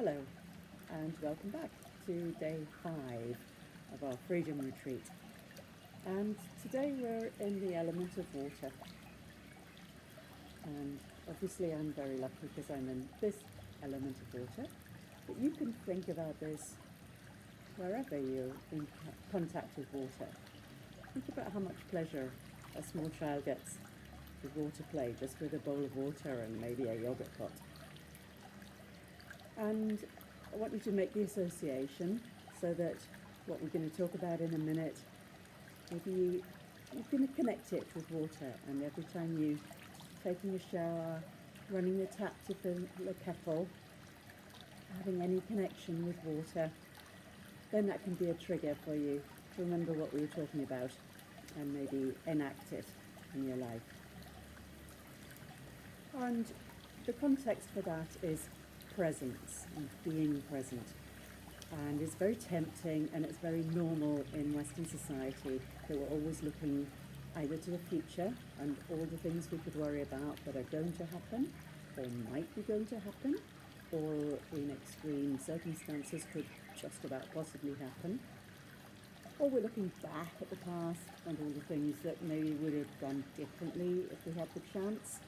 Hello and welcome back to day 5 of our freedom retreat. And today we're in the element of water. And obviously I'm very lucky because I'm in this element of water. But you can think about this wherever you're in contact with water. Think about how much pleasure a small child gets with water play, just with a bowl of water and maybe a yogurt pot. And I want you to make the association so that what we're going to talk about in a minute, maybe you're going to connect it with water, and every time you're taking a shower, running the tap to fill the kettle, having any connection with water, then that can be a trigger for you to remember what we were talking about and maybe enact it in your life. And the context for that is presence and being present. And it's very tempting and it's very normal in Western society that we're always looking either to the future and all the things we could worry about that are going to happen or might be going to happen or in extreme circumstances could just about possibly happen. Or we're looking back at the past and all the things that maybe would have gone differently if we had the chance,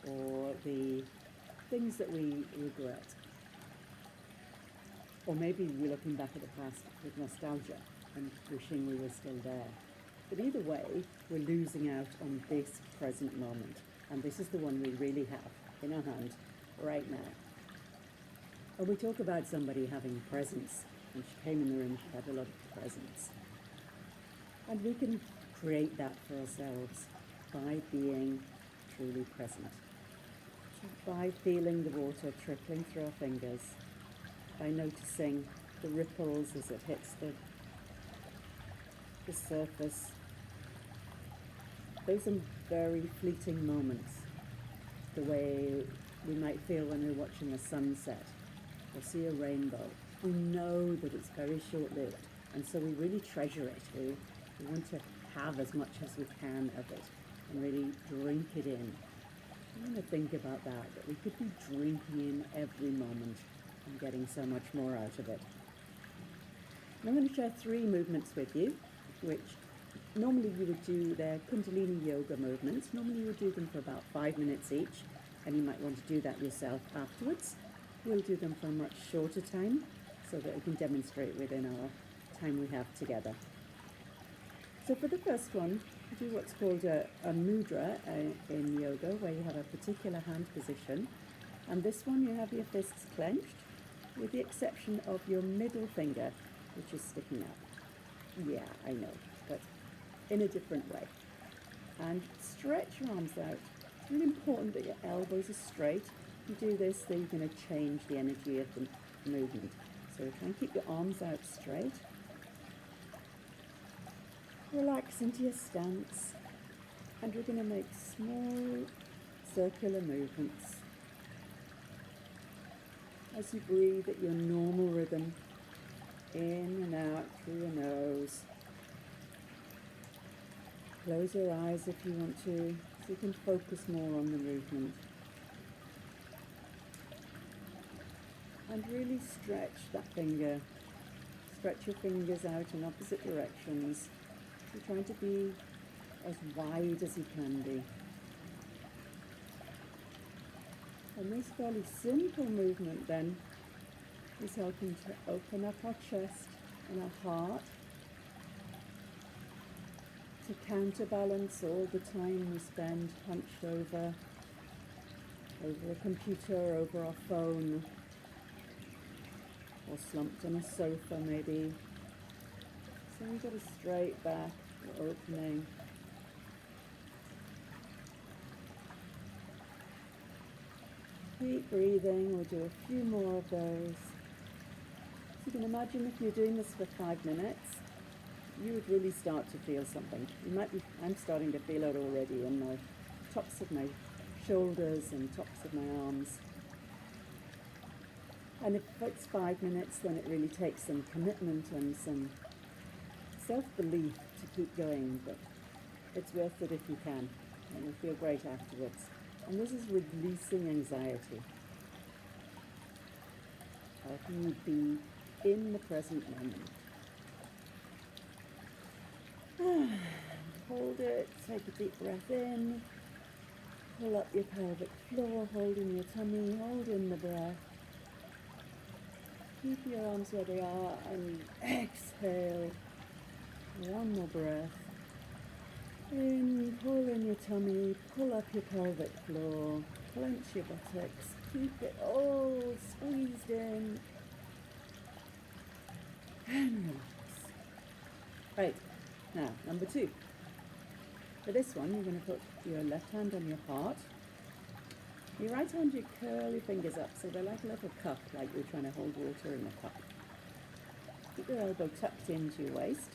or the things that we regret. Or maybe we're looking back at the past with nostalgia and wishing we were still there. But either way, we're losing out on this present moment. And this is the one we really have in our hand right now. And we talk about somebody having presence. When she came in the room, she had a lot of presence. And we can create that for ourselves by being truly present. By feeling the water trickling through our fingers, by noticing the ripples as it hits the surface. Those are very fleeting moments, the way we might feel when we're watching a sunset or see a rainbow. We know that it's very short-lived, and so we really treasure it. We want to have as much as we can of it and really drink it in. I want to think about that we could be drinking in every moment and getting so much more out of it. And I'm going to share 3 movements with you, which normally you would do, they're Kundalini yoga movements. Normally you would do them for about 5 minutes each, and you might want to do that yourself afterwards. We'll do them for a much shorter time so that we can demonstrate within our time we have together. So for the first one, we do what's called a mudra in yoga, where you have a particular hand position. And this one, you have your fists clenched, with the exception of your middle finger, which is sticking up. Yeah, I know, but in a different way. And stretch your arms out. It's really important that your elbows are straight. If you do this, then you're going to change the energy of the movement. So try and keep your arms out straight. Relax into your stance, and we're going to make small circular movements as you breathe at your normal rhythm, in and out through your nose. Close your eyes if you want to, so you can focus more on the movement. And really stretch that finger. Stretch your fingers out in opposite directions. You're trying to be as wide as you can be. And this fairly simple movement then is helping to open up our chest and our heart, to counterbalance all the time we spend hunched over a computer, over our phone, or slumped on a sofa maybe. So we've got a straight back, we're opening. Keep breathing, we'll do a few more of those. So you can imagine if you're doing this for 5 minutes, you would really start to feel something. I'm starting to feel it already in the tops of my shoulders and tops of my arms. And if it's 5 minutes, then it really takes some commitment and some self-belief to keep going, but it's worth it if you can, and you feel great afterwards. And this is releasing anxiety. helping you be in the present moment. Hold it, take a deep breath in, pull up your pelvic floor, holding your tummy, hold in the breath. Keep your arms where they are and exhale. One more breath. In, pull in your tummy, pull up your pelvic floor, clench your buttocks, keep it all squeezed in, and relax. Right, now number 2. For this one, you're going to put your left hand on your heart. Your right hand, you curl your fingers up so they're like a little cup, like you're trying to hold water in a cup. Keep your elbow tucked into your waist.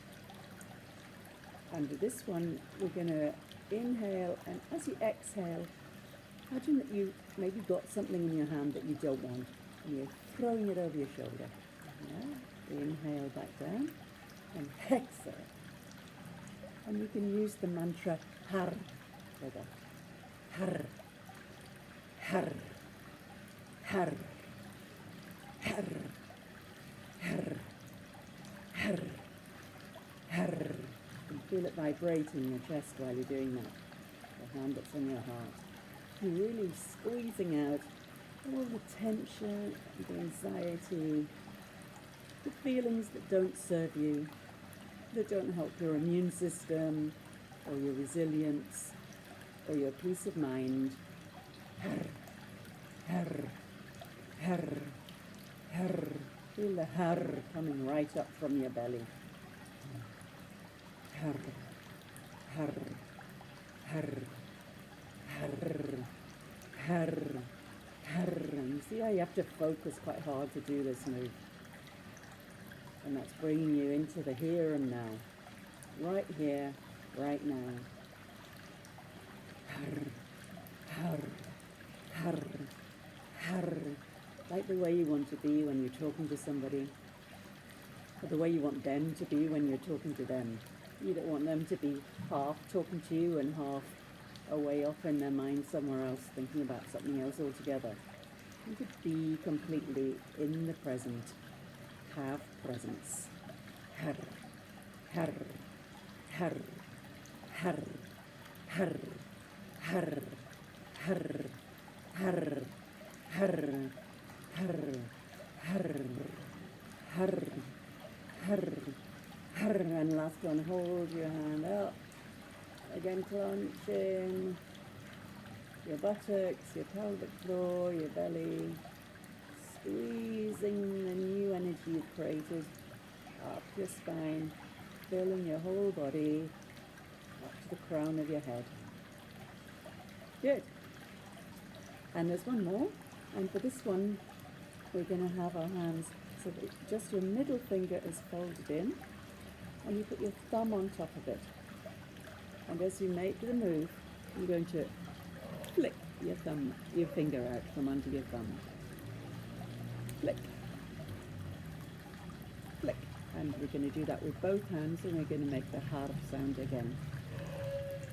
And with this one, we're going to inhale, and as you exhale, imagine that you maybe got something in your hand that you don't want, and you're throwing it over your shoulder. Yeah. Inhale back down, and exhale. And you can use the mantra har for that. Har, har, har, har, har, har, har. You feel it vibrating in your chest while you're doing that. The hand that's on your heart. You're really squeezing out all the tension, the anxiety, the feelings that don't serve you, that don't help your immune system, or your resilience, or your peace of mind. Har, har, har, har. Feel the har coming right up from your belly. Har, har, har, har, har, har. And you see how you have to focus quite hard to do this move. And that's bringing you into the here and now. Right here, right now. Har, har, har, har. Like the way you want to be when you're talking to somebody. Or the way you want them to be when you're talking to them. You don't want them to be half talking to you and half away off in their mind somewhere else, thinking about something else altogether. You could be completely in the present. Have presence. Har, har, har, har, har, har, har, har, har, har, har, har, har, har. And last one, hold your hand up. Again, clenching your buttocks, your pelvic floor, your belly. Squeezing the new energy you've created up your spine, filling your whole body up to the crown of your head. Good. And there's one more. And for this one, we're going to have our hands so that just your middle finger is folded in, and you put your thumb on top of it. And as you make the move, you're going to flick your finger out from under your thumb. Flick, flick, and we're going to do that with both hands, and we're going to make the har sound again.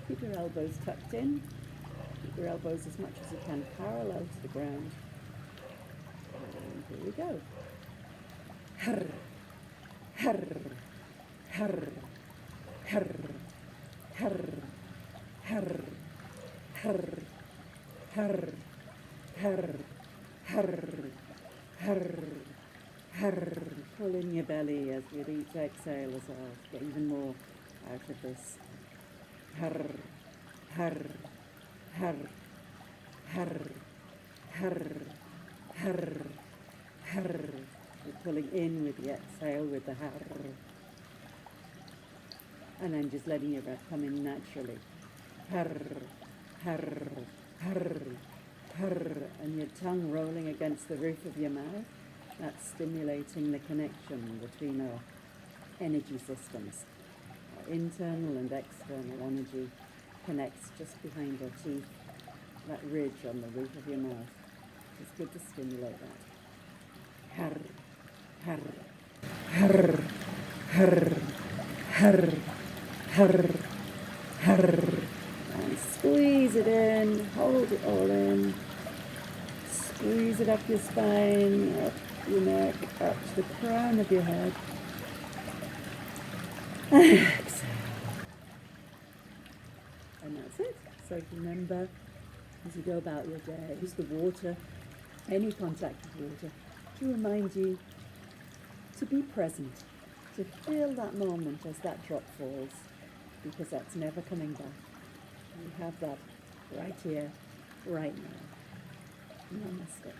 Keep your elbows tucked in, keep your elbows as much as you can parallel to the ground, and here we go. Har, har, har, har, har, har, har, har, har, har. Har, har. Pull in your belly as with each exhale as well. Get even more out of this. Har, har, har, har, har, har, har. You're pulling in with the exhale with the har. And then just letting your breath come in naturally. Har, har, har. And your tongue rolling against the roof of your mouth. That's stimulating the connection between our energy systems. Our internal and external energy connects just behind our teeth, that ridge on the roof of your mouth. It's good to stimulate that. Har, har, har, har, har, har, har. And squeeze it in, hold it all in. Squeeze it up your spine, up your neck, up to the crown of your head. Exhale. And that's it. So remember, as you go about your day, use the water, any contact with water, to remind you to be present, to feel that moment as that drop falls, because that's never coming back. We have that right here, right now. Namaste.